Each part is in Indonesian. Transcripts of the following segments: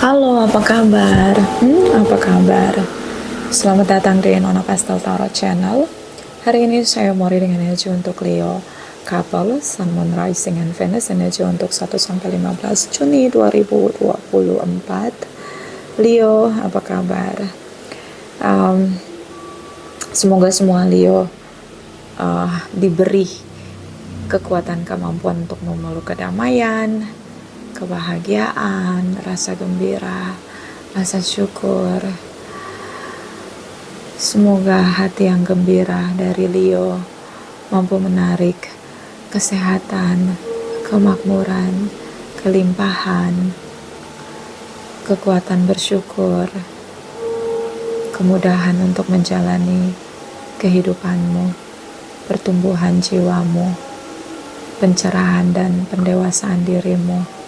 Halo, apa kabar? Apa kabar? Selamat datang di Nona Pastel Tarot Channel. Hari ini saya mau reading energi untuk Leo Couple, Sun, Moon, Rising, and Venus. Energi untuk 1-15 Juni 2024. Leo, apa kabar? Semoga semua Leo diberi kekuatan kemampuan untuk memeluk kedamaian, kebahagiaan, rasa gembira, rasa syukur. Semoga hati yang gembira dari Leo mampu menarik kesehatan, kemakmuran, kelimpahan, kekuatan bersyukur, kemudahan untuk menjalani kehidupanmu, pertumbuhan jiwamu, pencerahan dan pendewasaan dirimu.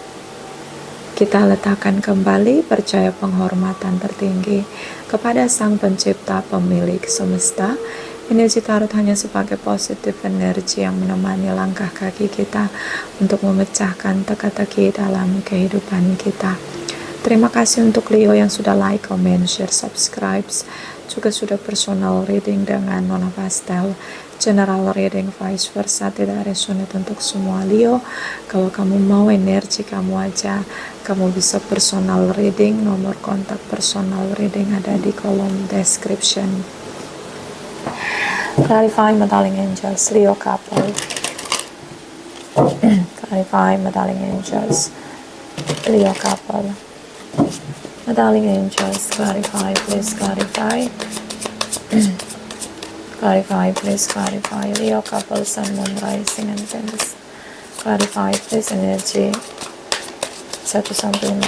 Kita letakkan kembali percaya penghormatan tertinggi kepada Sang Pencipta Pemilik Semesta. Energi tarot hanya sebagai positif energi yang menemani langkah kaki kita untuk memecahkan teka-teki dalam kehidupan kita. Terima kasih untuk Leo yang sudah like, comment, share, subscribe, juga sudah personal reading dengan Nona Pastel. General reading vice versa tidak resonate untuk semua Leo. Kalau kamu mau energi kamu aja, kamu bisa personal reading. Nomor kontak personal reading ada di kolom description. Clarify Metallic Angels, Leo Couple. Clarify Metallic Angels, Leo Couple. Metallic Angels, clarify, please clarify. Clarify, please clarify. Leo Couple, Sun, Moon, Rising, and Venus. Clarify, please, energy 1-15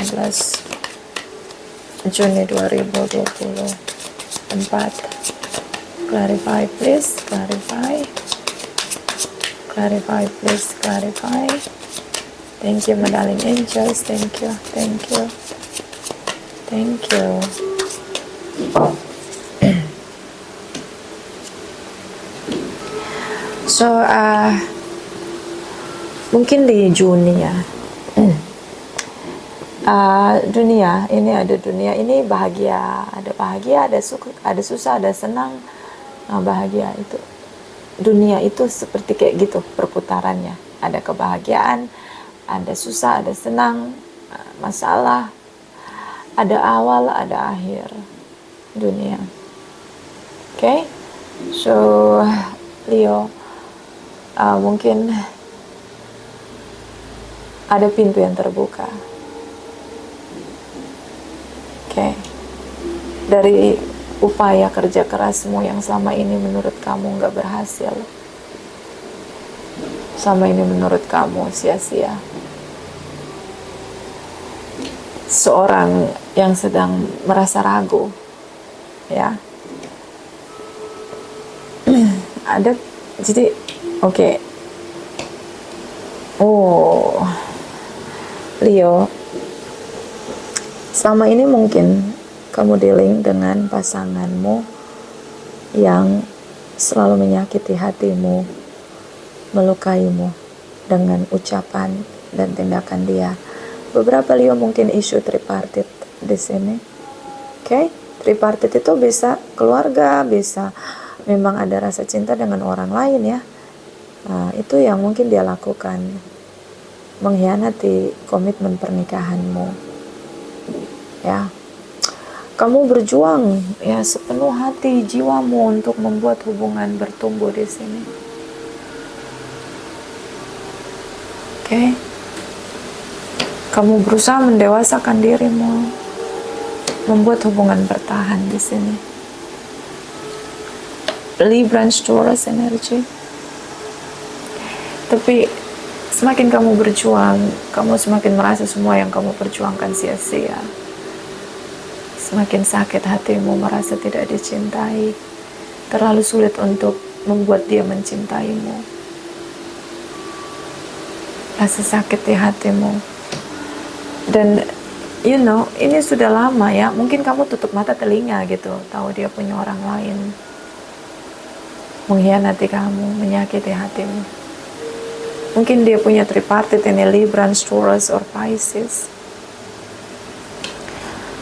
Juni 2024. Clarify, please, clarify. Clarify, please, clarify. Thank you, my darling angels. Thank you, thank you, thank you. So, mungkin di Juni ya. Dunia ini ada dunia ini bahagia, ada suka, ada susah, ada senang. Bahagia itu, dunia itu seperti kayak gitu perputarannya. Ada kebahagiaan, ada susah, ada senang, masalah, ada awal, ada akhir dunia. Okay, so Leo, mungkin ada pintu yang terbuka. Okay, dari upaya kerja kerasmu yang selama ini menurut kamu nggak berhasil, selama ini menurut kamu sia-sia. Seorang yang sedang merasa ragu, ya. Ada, jadi oke. Oh, Leo, selama ini mungkin kamu dealing dengan pasanganmu yang selalu menyakiti hatimu, melukaimu dengan ucapan dan tindakan dia. Beberapa Leo mungkin isu tripartit di sini. Okay? Tripartit itu bisa keluarga, bisa memang ada rasa cinta dengan orang lain ya. Itu yang mungkin dia lakukan, mengkhianati komitmen pernikahanmu. Ya. Kamu berjuang ya sepenuh hati jiwamu untuk membuat hubungan bertumbuh di sini. Okay? Kamu berusaha mendewasakan dirimu, membuat hubungan bertahan di sini. Libra Taurus energy. Tapi semakin kamu berjuang, kamu semakin merasa semua yang kamu perjuangkan sia-sia. Semakin sakit hatimu merasa tidak dicintai. Terlalu sulit untuk membuat dia mencintaimu. Rasa sakit di hatimu. Dan you know, ini sudah lama ya. Mungkin kamu tutup mata telinga gitu, tahu dia punya orang lain, mengkhianati kamu, menyakiti hatimu. Mungkin dia punya tripartit ini, Libra, Taurus, or Pisces.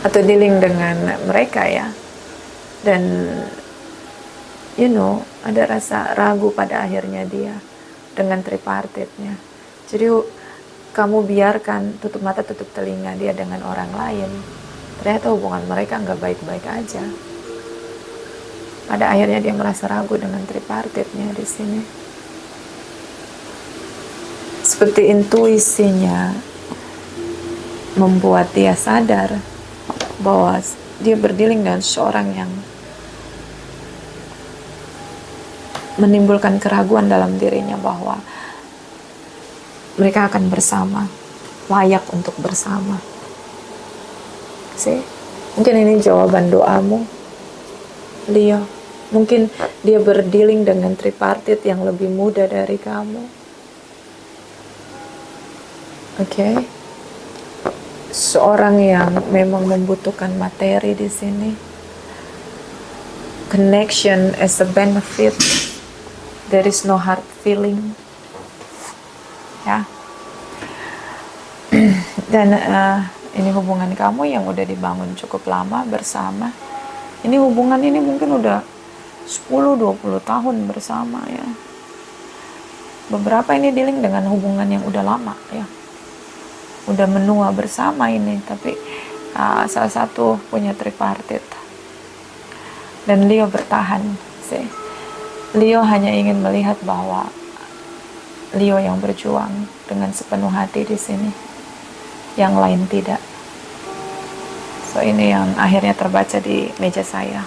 atau dealing dengan mereka ya, dan ada rasa ragu pada akhirnya dia dengan tripartitnya. Jadi kamu biarkan tutup mata tutup telinga dia dengan orang lain, ternyata hubungan mereka nggak baik-baik aja. Pada akhirnya dia merasa ragu dengan tripartitnya di sini. Seperti intuisinya membuat dia sadar bahwa dia berdealing dengan seorang yang menimbulkan keraguan dalam dirinya bahwa mereka akan bersama, layak untuk bersama. Mungkin ini jawaban doamu, Leo. Mungkin dia berdealing dengan tripartit yang lebih muda dari kamu. Oke. Seorang yang memang membutuhkan materi di sini. Connection as a benefit. There is no hard feeling. Ya. Dan ini hubungan kamu yang udah dibangun cukup lama bersama. Ini hubungan ini mungkin udah 10-20 tahun bersama ya. Beberapa ini dealing dengan hubungan yang udah lama ya. Udah menua bersama ini, tapi salah satu punya tripartit. Dan Leo bertahan sih. Leo hanya ingin melihat bahwa Leo yang berjuang dengan sepenuh hati di sini, yang lain tidak. So ini yang akhirnya terbaca di meja saya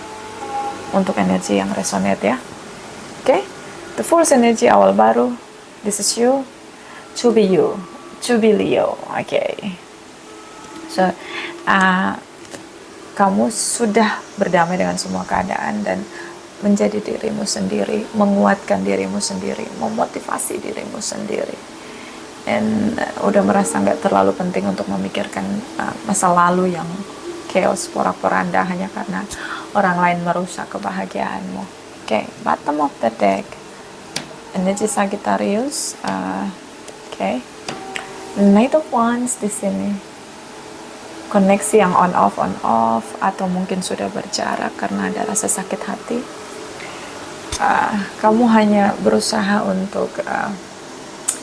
untuk energi yang resonate ya. Oke, the Fool's energy awal baru. This is you, to be you, to be Leo. Oke. So kamu sudah berdamai dengan semua keadaan dan menjadi dirimu sendiri, menguatkan dirimu sendiri, memotivasi dirimu sendiri, dan udah merasa nggak terlalu penting untuk memikirkan masa lalu yang chaos porak-poranda hanya karena orang lain merusak kebahagiaanmu. Oke, bottom of the deck, energi Sagittarius. Oke, Knight of Wands di sini. Koneksi yang on off, atau mungkin sudah berjarak karena ada rasa sakit hati. Kamu hanya berusaha untuk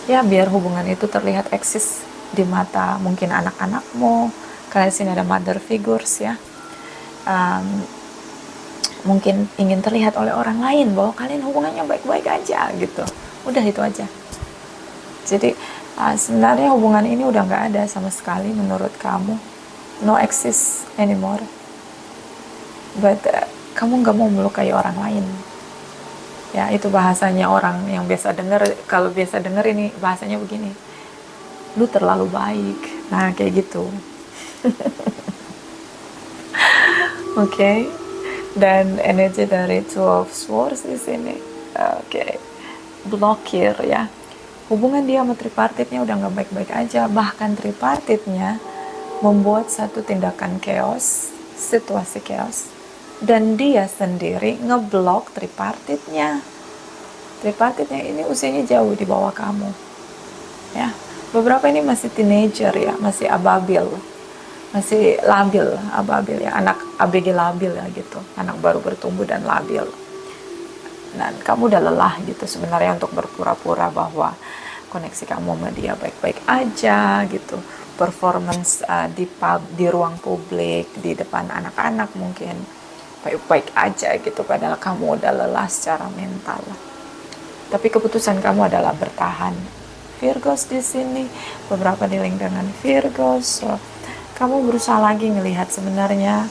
biar hubungan itu terlihat eksis di mata mungkin anak-anakmu. Kalian sini ada mother figures ya. Mungkin ingin terlihat oleh orang lain bahwa kalian hubungannya baik-baik aja gitu. Udah itu aja. Jadi sebenarnya hubungan ini udah nggak ada sama sekali menurut kamu. No exist anymore. But kamu nggak mau melukai orang lain. Ya, itu bahasanya orang yang biasa dengar. Kalau biasa dengar ini bahasanya begini, lu terlalu baik. Nah, kayak gitu. Oke. Dan energi dari Two of Swords di sini. Oke. Blokir ya. Hubungan dia sama tripartitnya udah nggak baik-baik aja. Bahkan tripartitnya membuat satu tindakan chaos, situasi chaos. Dan dia sendiri ngeblok tripartitnya. Tripartitnya ini usianya jauh di bawah kamu. Ya, beberapa ini masih teenager ya, masih ababil, masih labil, ababil ya, anak ABG labil ya gitu, anak baru bertumbuh dan labil. Dan kamu udah lelah gitu sebenarnya untuk berpura-pura bahwa koneksi kamu sama dia baik-baik aja gitu. Performance di ruang publik, di depan anak-anak mungkin baik-baik aja gitu, padahal kamu udah lelah secara mental. Tapi keputusan kamu adalah bertahan. Virgos di sini, beberapa dealing dengan Virgos. So, kamu berusaha lagi ngelihat sebenarnya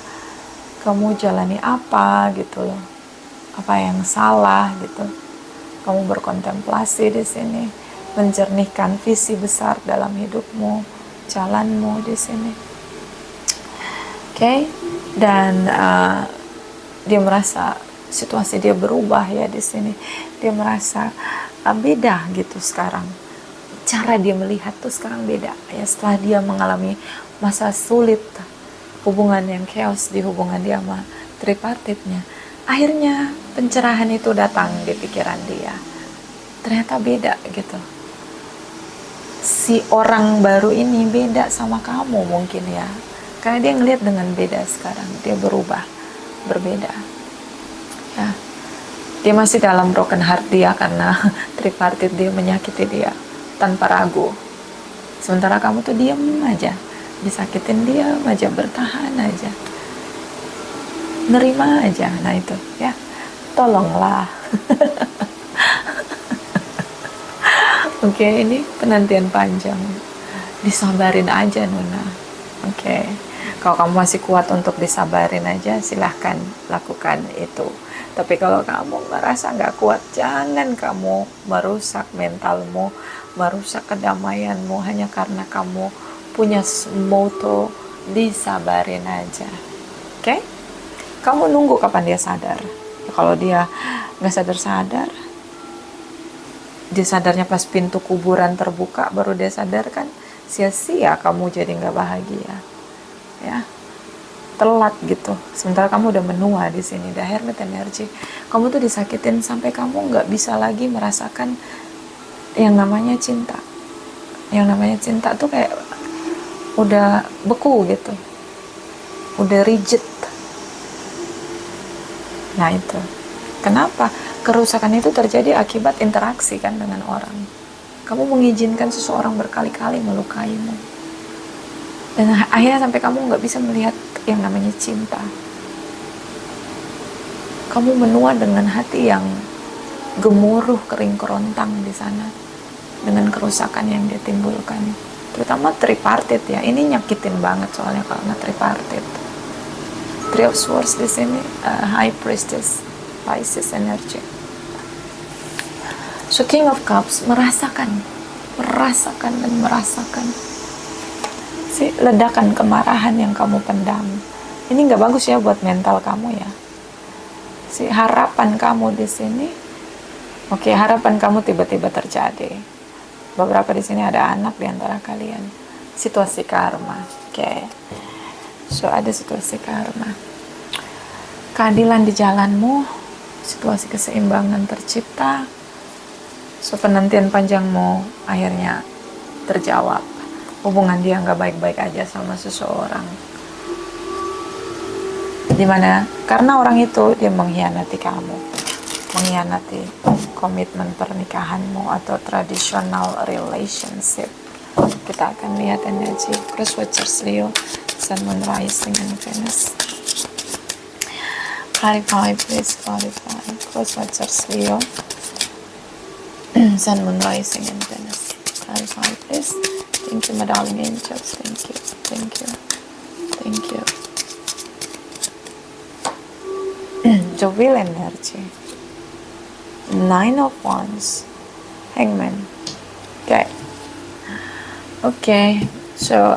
kamu jalani apa gitu loh, apa yang salah gitu. Kamu berkontemplasi di sini, menjernihkan visi besar dalam hidupmu, jalanmu di sini. Oke, dan dia merasa situasi dia berubah ya di sini. Dia merasa beda gitu sekarang. Cara dia melihat tuh sekarang beda ya setelah dia mengalami masa sulit, hubungan yang chaos di hubungan dia sama tripartitnya. Akhirnya pencerahan itu datang di pikiran dia. Ternyata beda gitu. Si orang baru ini beda sama kamu mungkin ya. Karena dia ngelihat dengan beda sekarang, dia berubah, berbeda. Ya, dia masih dalam broken heart dia karena tripartit dia menyakiti dia tanpa ragu. Sementara kamu tuh diam aja, disakitin dia aja, bertahan aja, nerima aja. Nah itu ya, tolonglah. Oke, ini penantian panjang, disabarin aja Nuna. Oke, kalau kamu masih kuat untuk disabarin aja, silahkan lakukan itu. Tapi kalau kamu merasa nggak kuat, jangan kamu merusak mentalmu, merusak kedamaianmu hanya karena kamu punya moto disabarin aja. Oke? Kamu nunggu kapan dia sadar. Kalau dia nggak sadar-sadar, dia sadarnya pas pintu kuburan terbuka baru dia sadar, kan sia-sia kamu jadi nggak bahagia, ya telat gitu. Sementara kamu udah menua di sini, the hermit energy. Kamu tuh disakitin sampai kamu nggak bisa lagi merasakan yang namanya cinta. Yang namanya cinta tuh kayak udah beku gitu, udah rigid. Nah itu kenapa kerusakan itu terjadi akibat interaksi kan dengan orang. Kamu mengizinkan seseorang berkali-kali melukaimu, dan akhirnya sampai kamu nggak bisa melihat yang namanya cinta. Kamu menua dengan hati yang gemuruh, kering kerontang di sana dengan kerusakan yang dia timbulkan. Terutama tripartit ya, ini nyakitin banget soalnya kalau nggak tripartit. Three of Swords di sini, High Priestess, Pisces energy. So King of Cups merasakan si ledakan kemarahan yang kamu pendam. Ini nggak bagus ya buat mental kamu ya. Si harapan kamu di sini, oke, harapan kamu tiba-tiba terjadi. Beberapa di sini ada anak di antara kalian. Situasi karma, oke. So ada situasi karma. Keadilan di jalanmu, situasi keseimbangan tercipta. So penantian panjangmu akhirnya terjawab. Hubungan dia nggak baik-baik aja sama seseorang. Dimana karena orang itu dia mengkhianati kamu, mengkhianati komitmen pernikahanmu atau traditional relationship. Kita akan lihat energi Cross Watchers Leo, Sun, Moon, Rising, and Venus. Clarify, please clarify. Cross Watchers Leo, Sun, Moon, Rising, and Venus. Clarify, please. Thank you, my darling angels. Thank you. Thank you. Thank you. The Wheel energy. Nine of Wands. Hangman. Okay. Okay. So,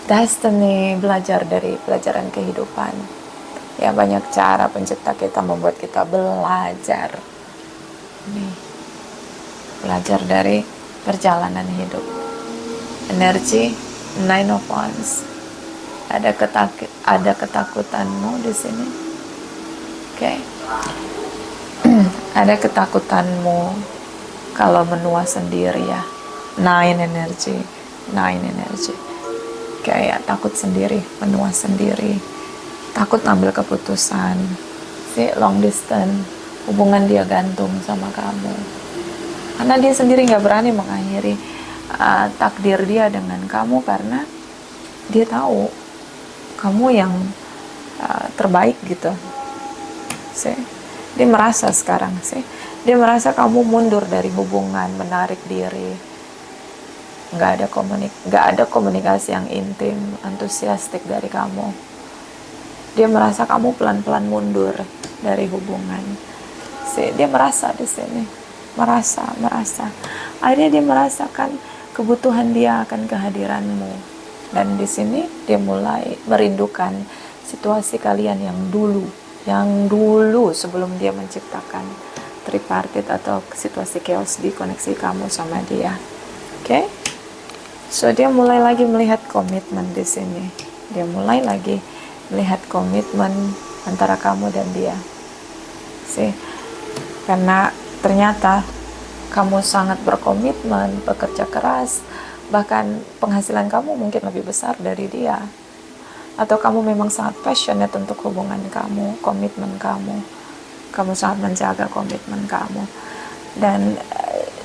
Destiny belajar dari pelajaran kehidupan. Ya, banyak cara pencipta kita membuat kita belajar. Nih. Belajar dari perjalanan hidup. Energi Nine of Wands. Ada ketakutanmu di sini. Oke. Ada ketakutanmu kalau menua sendiri ya. Nine energy. Kayak takut sendiri, menua sendiri. Takut ngambil keputusan. Si long distance, hubungan dia gantung sama kamu. Karena dia sendiri nggak berani mengakhiri takdir dia dengan kamu karena dia tahu kamu yang terbaik gitu. Dia merasa sekarang dia merasa kamu mundur dari hubungan, menarik diri, nggak ada komunikasi yang intim, antusiastik dari kamu. Dia merasa kamu pelan-pelan mundur dari hubungan. Dia merasa di sini. merasa akhirnya dia merasakan kebutuhan dia akan kehadiranmu, dan di sini dia mulai merindukan situasi kalian yang dulu sebelum dia menciptakan tripartit atau situasi chaos di koneksi kamu sama dia. Oke? So dia mulai lagi melihat komitmen di sini. Dia mulai lagi melihat komitmen antara kamu dan dia. Karena ternyata kamu sangat berkomitmen, bekerja keras, bahkan penghasilan kamu mungkin lebih besar dari dia, atau kamu memang sangat passionate untuk hubungan kamu, komitmen kamu sangat menjaga komitmen kamu, dan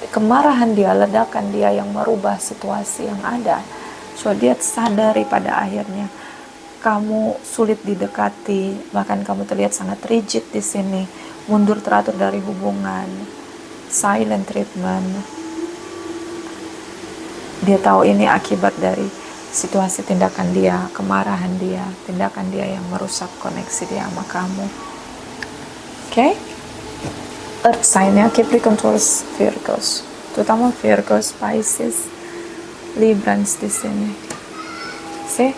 kemarahan dia, ledakan dia yang merubah situasi yang ada. So dia sadari pada akhirnya kamu sulit didekati, bahkan kamu terlihat sangat rigid di sini, mundur teratur dari hubungan, silent treatment. Dia tahu ini akibat dari situasi tindakan dia, kemarahan dia, tindakan dia yang merusak koneksi dia sama kamu. Okay? Earth sign-nya Capricornus, Virgos, terutama Virgos, Pisces, Librans di sini. See?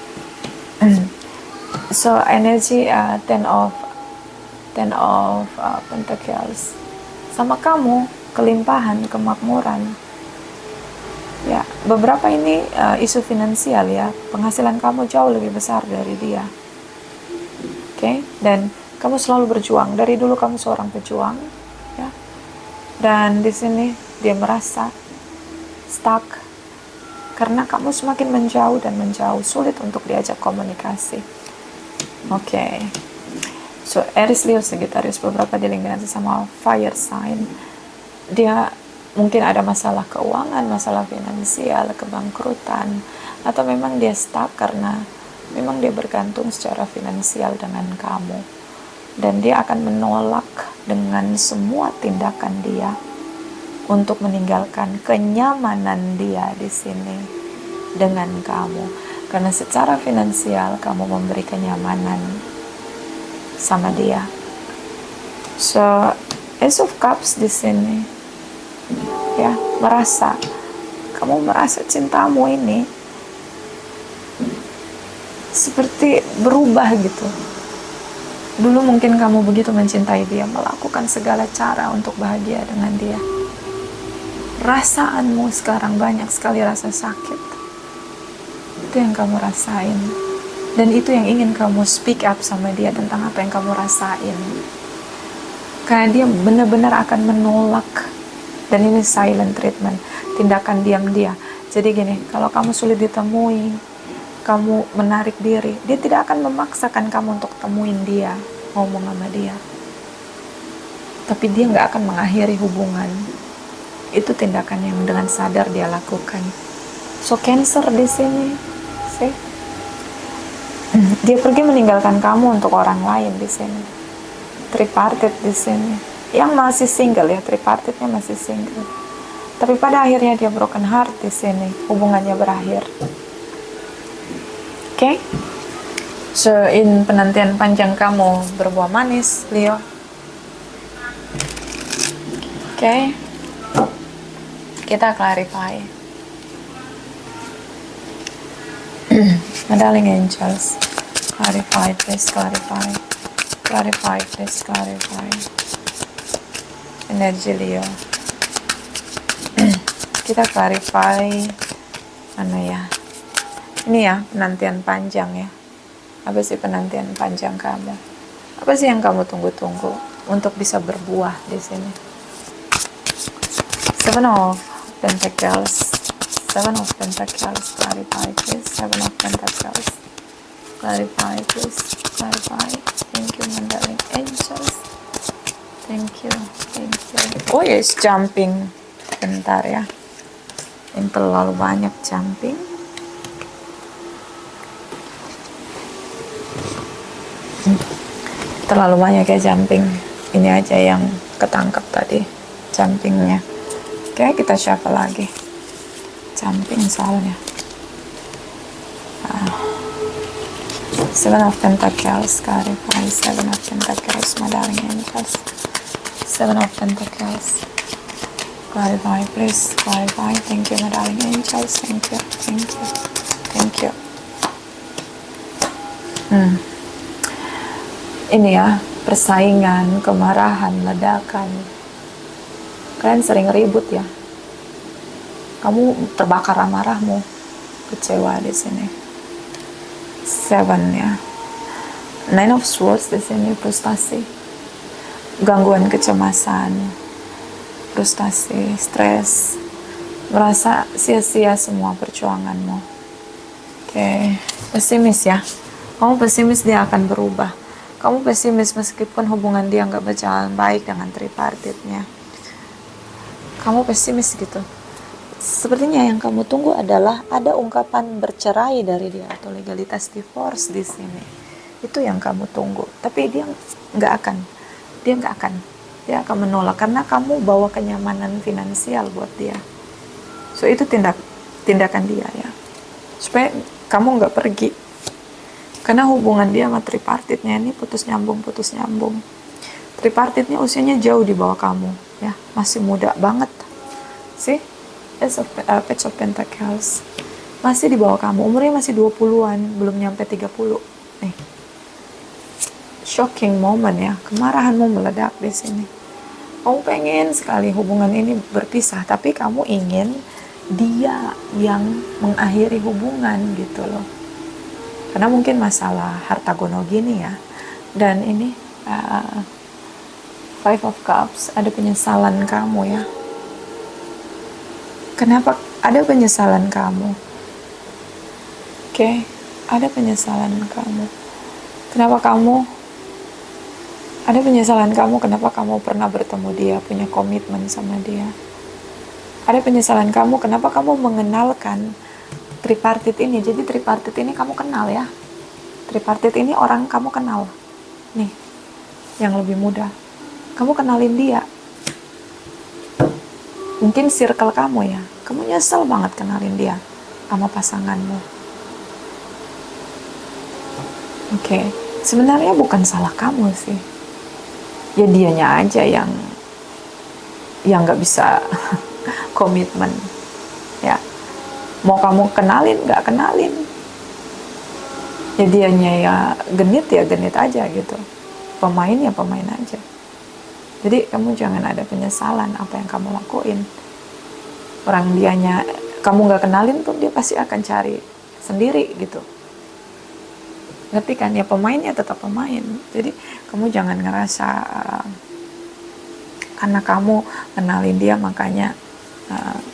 So energy ten of Pentacles sama kamu, kelimpahan, kemakmuran. Ya, beberapa ini isu finansial ya, penghasilan kamu jauh lebih besar dari dia. Okay? Dan kamu selalu berjuang, dari dulu kamu seorang pejuang, ya. Dan di sini dia merasa stuck karena kamu semakin menjauh dan menjauh, sulit untuk diajak komunikasi. Oke. So Aries, Leo, Sagittarius, beberapa dealing dengan sesama fire sign. Dia mungkin ada masalah keuangan, masalah finansial, kebangkrutan, atau memang dia stuck karena memang dia bergantung secara finansial dengan kamu. Dan dia akan menolak dengan semua tindakan dia untuk meninggalkan kenyamanan dia di sini dengan kamu. Karena secara finansial kamu memberi kenyamanan sama dia. So, Ace of Cups di sini, ya, kamu merasa cintamu ini seperti berubah gitu. Dulu mungkin kamu begitu mencintai dia, melakukan segala cara untuk bahagia dengan dia. Rasaanmu sekarang banyak sekali rasa sakit. Itu yang kamu rasain. Dan itu yang ingin kamu speak up sama dia tentang apa yang kamu rasain. Karena dia benar-benar akan menolak. Dan ini silent treatment, tindakan diam dia. Jadi gini, kalau kamu sulit ditemui, kamu menarik diri, dia tidak akan memaksakan kamu untuk temuin dia, ngomong sama dia. Tapi dia nggak akan mengakhiri hubungan. Itu tindakan yang dengan sadar dia lakukan. So Cancer di sini, see? Dia pergi meninggalkan kamu untuk orang lain di sini. Tripartite di sini. Yang masih single ya, tripartite-nya masih single. Tapi pada akhirnya dia broken heart di sini, hubungannya berakhir. Okay? So, in penantian panjang kamu berbuah manis, Leo. Okay? Kita clarify. My darling angels, clarify, please clarify. Clarify, please clarify. Energi Leo. Kita clarify. Mana ya? Ini ya, penantian panjang ya. Apa sih penantian panjang kamu? Apa sih yang kamu tunggu-tunggu untuk bisa berbuah di sini? Seven of Pentacles. Seven of Pentacles. Clarify, please. Seven of Pentacles. Clarify, please. Clarify. Thank you, my darling angels. Thank you. Thank you. Oh yes, jumping. Bentar ya. Ini terlalu banyak jumping. Terlalu banyak ya jumping. Ini aja yang ketangkep tadi jumpingnya. Oke, kita shuffle lagi. Jumping soalnya. Seven of Pentacles, clarify. Seven of Pentacles, my darling angels. Seven of Pentacles, clarify, please. Clarify. Thank you, my darling angels. Thank you. Thank you. Thank you. Ini ya, persaingan, kemarahan, ledakan. Kalian sering ribut ya. Kamu terbakar amarahmu, kecewa di sini. Seven ya. Nine of Swords di sini, frustasi, gangguan kecemasan, frustasi, stres, merasa sia-sia semua perjuanganmu. Oke, pesimis ya. Kamu pesimis dia akan berubah. Kamu pesimis meskipun hubungan dia nggak berjalan baik dengan tripartitnya. Kamu pesimis gitu. Sepertinya yang kamu tunggu adalah ada ungkapan bercerai dari dia atau legalitas divorce di sini. Itu yang kamu tunggu. Tapi dia nggak akan. Dia akan menolak karena kamu bawa kenyamanan finansial buat dia. So itu tindakan dia ya. Supaya kamu nggak pergi. Karena hubungan dia sama tripartitnya ini putus nyambung. Tripartitnya usianya jauh di bawah kamu ya, masih muda banget. See? Page of Pentacles. Masih di bawah kamu, umurnya masih 20-an, belum nyampe 30. Nih. Shocking moment ya, kemarahanmu meledak di sini. Kamu pengen sekali hubungan ini berpisah, tapi kamu ingin dia yang mengakhiri hubungan gitu loh. Karena mungkin masalah harta gono gini ya. Dan ini Five of Cups, ada penyesalan kamu ya. Kenapa ada penyesalan kamu? Oke, ada penyesalan kamu. Kenapa kamu? Ada penyesalan kamu kenapa kamu pernah bertemu dia, punya komitmen sama dia. Ada penyesalan kamu kenapa kamu mengenalkan tripartit ini. Jadi tripartit ini kamu kenal ya. Tripartit ini orang kamu kenal. Nih, yang lebih muda. Kamu kenalin dia. Mungkin circle kamu ya, kamu nyesel banget kenalin dia sama pasanganmu. Oke, sebenarnya bukan salah kamu sih. Ya dianya aja yang nggak bisa komitmen. Ya, mau kamu kenalin nggak kenalin. Ya dianya ya genit aja gitu. Pemain ya pemain aja. Jadi kamu jangan ada penyesalan apa yang kamu lakuin. Orang dianya kamu gak kenalin pun dia pasti akan cari sendiri gitu. Ngerti kan? Ya pemainnya tetap pemain. Jadi kamu jangan ngerasa karena kamu kenalin dia makanya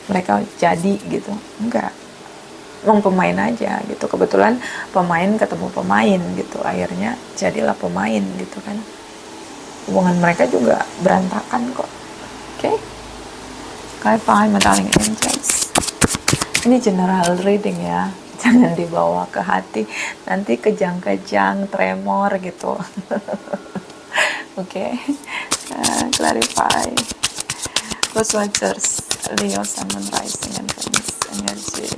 mereka jadi gitu. Enggak. Emang pemain aja gitu. Kebetulan pemain ketemu pemain gitu. Akhirnya jadilah pemain gitu kan. Hubungan mereka juga berantakan kok. Oke? Clarify my darling angels. Ini general reading ya. Jangan dibawa ke hati. Nanti kejang-kejang, tremor gitu. Oke? Clarify. Close watchers, Leo, Sun, Moon, Rising, and Venus. Energy.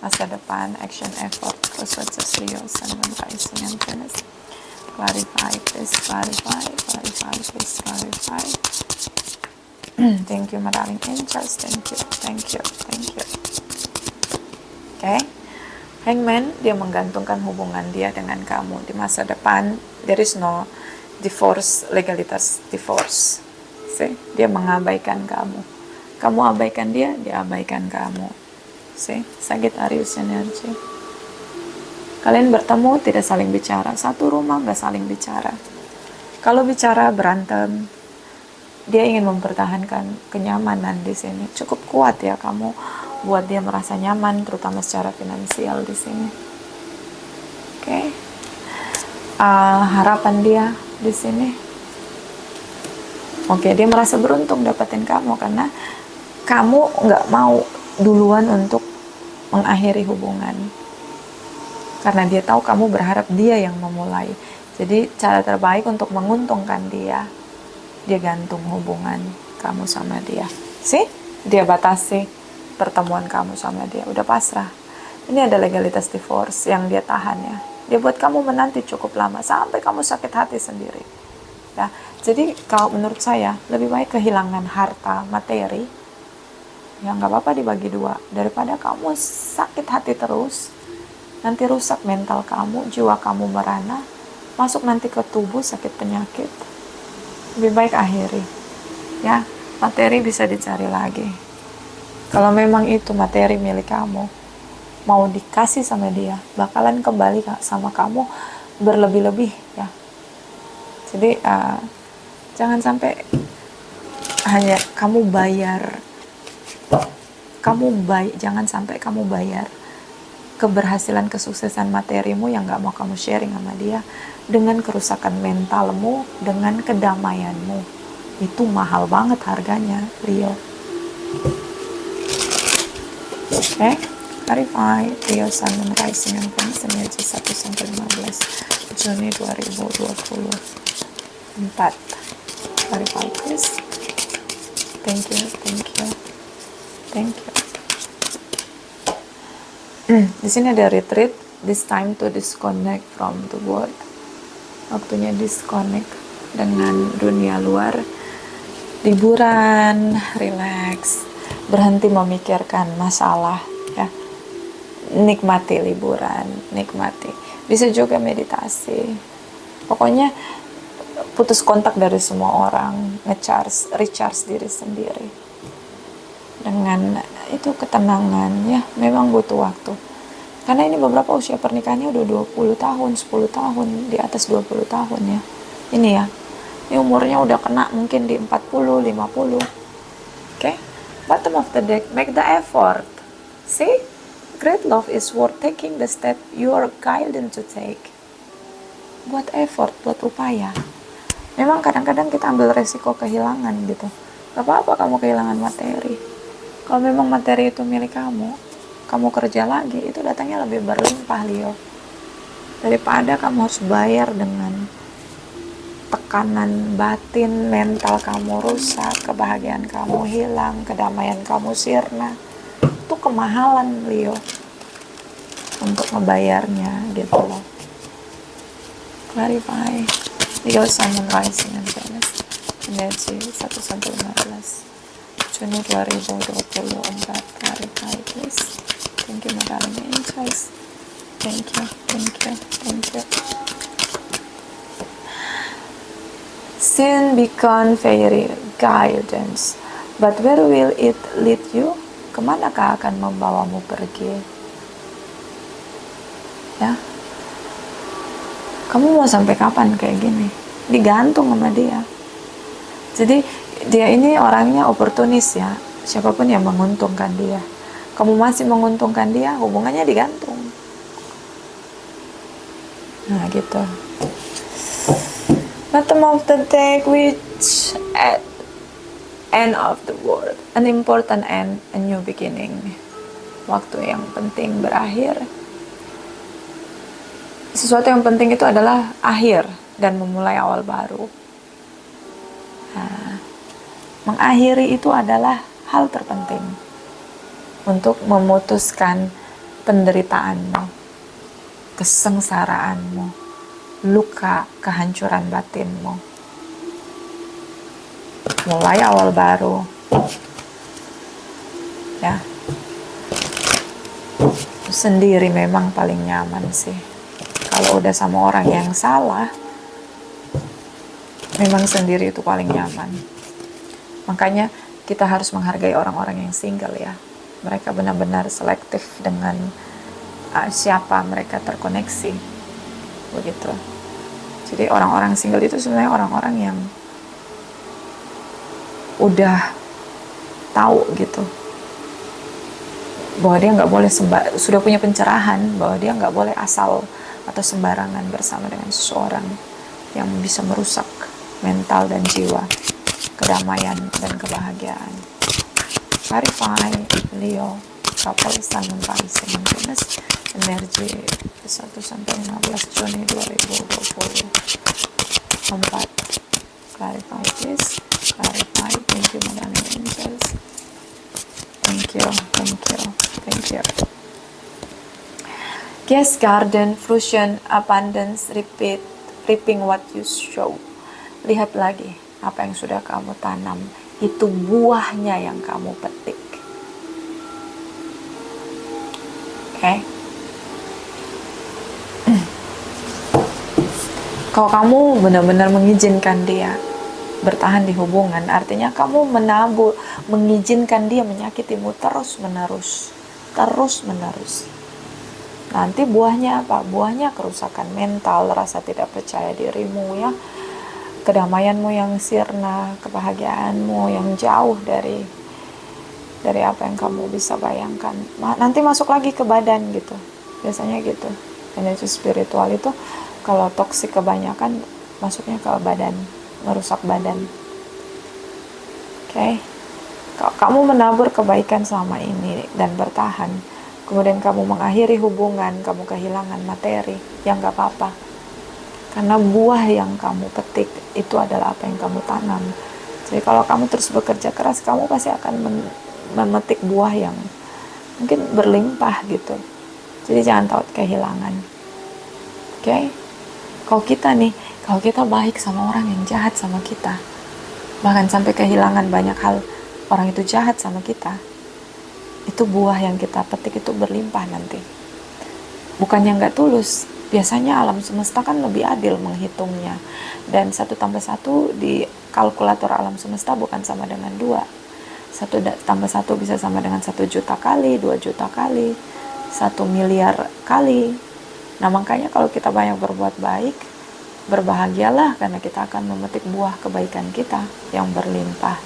Masa depan, action, effort. Close watchers, Leo, Sun, Moon, Rising, and Venus. Clarify, please clarify, please clarify. Thank you, my darling angels. Thank you. Okay. Hangman, dia menggantungkan hubungan dia dengan kamu. Di masa depan, there is no divorce, legalitas divorce. See? Dia mengabaikan kamu. Kamu abaikan dia abaikan kamu. See? Sagittarius energy. Kalian bertemu tidak saling bicara, satu rumah gak saling bicara. Kalau bicara berantem, dia ingin mempertahankan kenyamanan di sini. Cukup kuat ya kamu buat dia merasa nyaman, terutama secara finansial di sini. Oke. Harapan dia di sini. Oke, dia merasa beruntung dapetin kamu karena kamu nggak mau duluan untuk mengakhiri hubungan. Karena dia tahu kamu berharap dia yang memulai. Jadi cara terbaik untuk menguntungkan dia gantung hubungan kamu sama dia. Dia batasi pertemuan kamu sama dia. Udah pasrah. Ini ada legalitas divorce yang dia tahan ya. Dia buat kamu menanti cukup lama sampai kamu sakit hati sendiri. Ya, jadi kalau menurut saya lebih baik kehilangan harta materi. Ya nggak apa-apa dibagi dua daripada kamu sakit hati terus. Nanti rusak mental kamu, jiwa kamu merana, masuk nanti ke tubuh sakit penyakit. Lebih baik akhiri. Ya, materi bisa dicari lagi. Kalau memang itu materi milik kamu, mau dikasih sama dia, bakalan kembali sama kamu berlebih-lebih ya. Jadi jangan sampai hanya kamu bayar jangan sampai kamu bayar keberhasilan, kesuksesan materimu yang gak mau kamu sharing sama dia dengan kerusakan mentalmu, dengan kedamaianmu. Itu mahal banget harganya, Leo. Oke, clarify Leo Sun Moon Rising and Venus energi 1-15 Juni 2024. Clarify please. Thank you. Di sini ada retreat, this time to disconnect from the world. Waktunya disconnect dengan dunia luar, liburan, relax, berhenti memikirkan masalah, ya. Nikmati liburan, nikmati. Bisa juga meditasi. Pokoknya putus kontak dari semua orang, recharge diri sendiri. Dengan itu ketenangan, ya, memang butuh waktu. Karena ini beberapa usia pernikahannya udah 20 tahun, 10 tahun, di atas 20 tahun ya. Ini ya, ini umurnya udah kena mungkin di 40, 50. Oke, bottom of the deck, make the effort. See, great love is worth taking the step you are guided to take. Buat effort, buat upaya. Memang kadang-kadang kita ambil resiko kehilangan gitu. Gak apa-apa kamu kehilangan materi. Kalau memang materi itu milik kamu kerja lagi, itu datangnya lebih berlimpah, Leo. Daripada kamu harus bayar dengan tekanan batin, mental kamu rusak, kebahagiaan kamu hilang, kedamaian kamu sirna. Itu kemahalan, Leo, untuk membayarnya gitu loh. Clarify Leo Sun Moon Rising and Venus energi 1-15 Juni 2024. Clarify please. Thank you, my darling angels. Thank you. Sin beacon fairy guidance, but where will it lead you? Kemanakah akan membawamu pergi? Ya, kamu mau sampai kapan kayak gini? Digantung sama dia. Jadi dia ini orangnya oportunis ya. Siapapun yang menguntungkan dia, kamu masih menguntungkan dia, hubungannya digantung. Nah gitu. Bottom of the deck, which at end of the world, an important end, a new beginning. Waktu yang penting berakhir. Sesuatu yang penting itu adalah akhir dan memulai awal baru. Nah, mengakhiri itu adalah hal terpenting untuk memutuskan penderitaanmu, kesengsaraanmu, luka, kehancuran batinmu. Mulai awal baru. Ya. Sendiri memang paling nyaman sih. Kalau udah sama orang yang salah, memang sendiri itu paling nyaman. Makanya kita harus menghargai orang-orang yang single ya. Mereka benar-benar selektif dengan siapa mereka terkoneksi. Begitu. Jadi orang-orang single itu sebenarnya orang-orang yang udah tahu gitu bahwa dia nggak boleh sudah punya pencerahan bahwa dia nggak boleh asal atau sembarangan bersama dengan seseorang yang bisa merusak mental dan jiwa, kedamaian dan kebahagiaan. Clarify Leo couple Sun Moon Rising and Venus energi 1-15 Juni 2024. Clarify please. Clarify. Thank you, my darling angels. Thank you. Yes, garden, fruition, abundance, reaping what you sow. Lihat lagi apa yang sudah kamu tanam, itu buahnya yang kamu petik. Oke. Kalau kamu benar-benar mengizinkan dia bertahan di hubungan, artinya kamu mengizinkan dia menyakitimu terus-menerus. Nanti buahnya apa? Buahnya kerusakan mental, rasa tidak percaya dirimu ya, kedamaianmu yang sirna, kebahagiaanmu yang jauh dari dari apa yang kamu bisa bayangkan. Nanti masuk lagi ke badan gitu, biasanya gitu. Energi spiritual itu kalau toksik kebanyakan masuknya ke badan, merusak badan. Oke, kalau kamu menabur kebaikan selama ini dan bertahan, kemudian kamu mengakhiri hubungan, kamu kehilangan materi, ya nggak apa-apa. Karena buah yang kamu petik itu adalah apa yang kamu tanam. Jadi kalau kamu terus bekerja keras, kamu pasti akan memetik buah yang mungkin berlimpah gitu. Jadi jangan takut kehilangan. Oke? Kalau kita baik sama orang yang jahat sama kita, bahkan sampai kehilangan banyak hal, orang itu jahat sama kita, itu buah yang kita petik itu berlimpah nanti. Bukannya nggak tulus, biasanya alam semesta kan lebih adil menghitungnya. Dan 1+1 di kalkulator alam semesta bukan sama dengan 2. 1+1 bisa sama dengan 1 juta kali, 2 juta kali, 1 miliar kali. Nah makanya kalau kita banyak berbuat baik, berbahagialah karena kita akan memetik buah kebaikan kita yang berlimpah.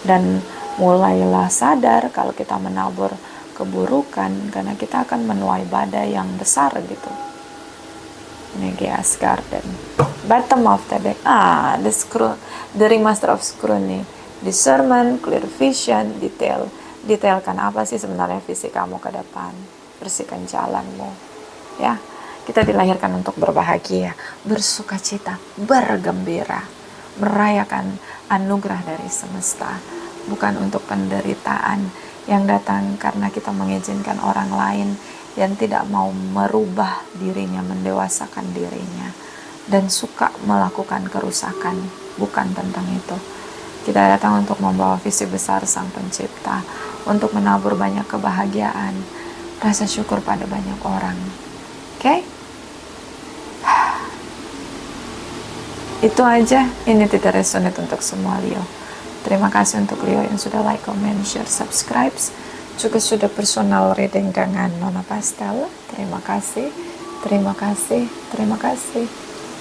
Dan mulailah sadar kalau kita menabur keburukan, karena kita akan menuai badai yang besar gitu. Ini Geas Garden. Bottom of the deck. The screw, the remaster of screw nih. Discernment, clear vision, detail. Detailkan apa sih sebenarnya visi kamu ke depan. Bersihkan jalanmu. Ya, kita dilahirkan untuk berbahagia, bersukacita, bergembira, merayakan anugerah dari semesta, bukan untuk penderitaan yang datang karena kita mengizinkan orang lain yang tidak mau merubah dirinya, mendewasakan dirinya, dan suka melakukan kerusakan. Bukan tentang itu. Kita datang untuk membawa visi besar Sang Pencipta, untuk menabur banyak kebahagiaan, rasa syukur pada banyak orang. Oke? Itu aja. Ini tidak resonate untuk semua Leo. Terima kasih untuk Leo yang sudah like, comment, share, subscribe, juga sudah personal reading dengan Nona Pastel. Terima kasih, terima kasih, terima kasih.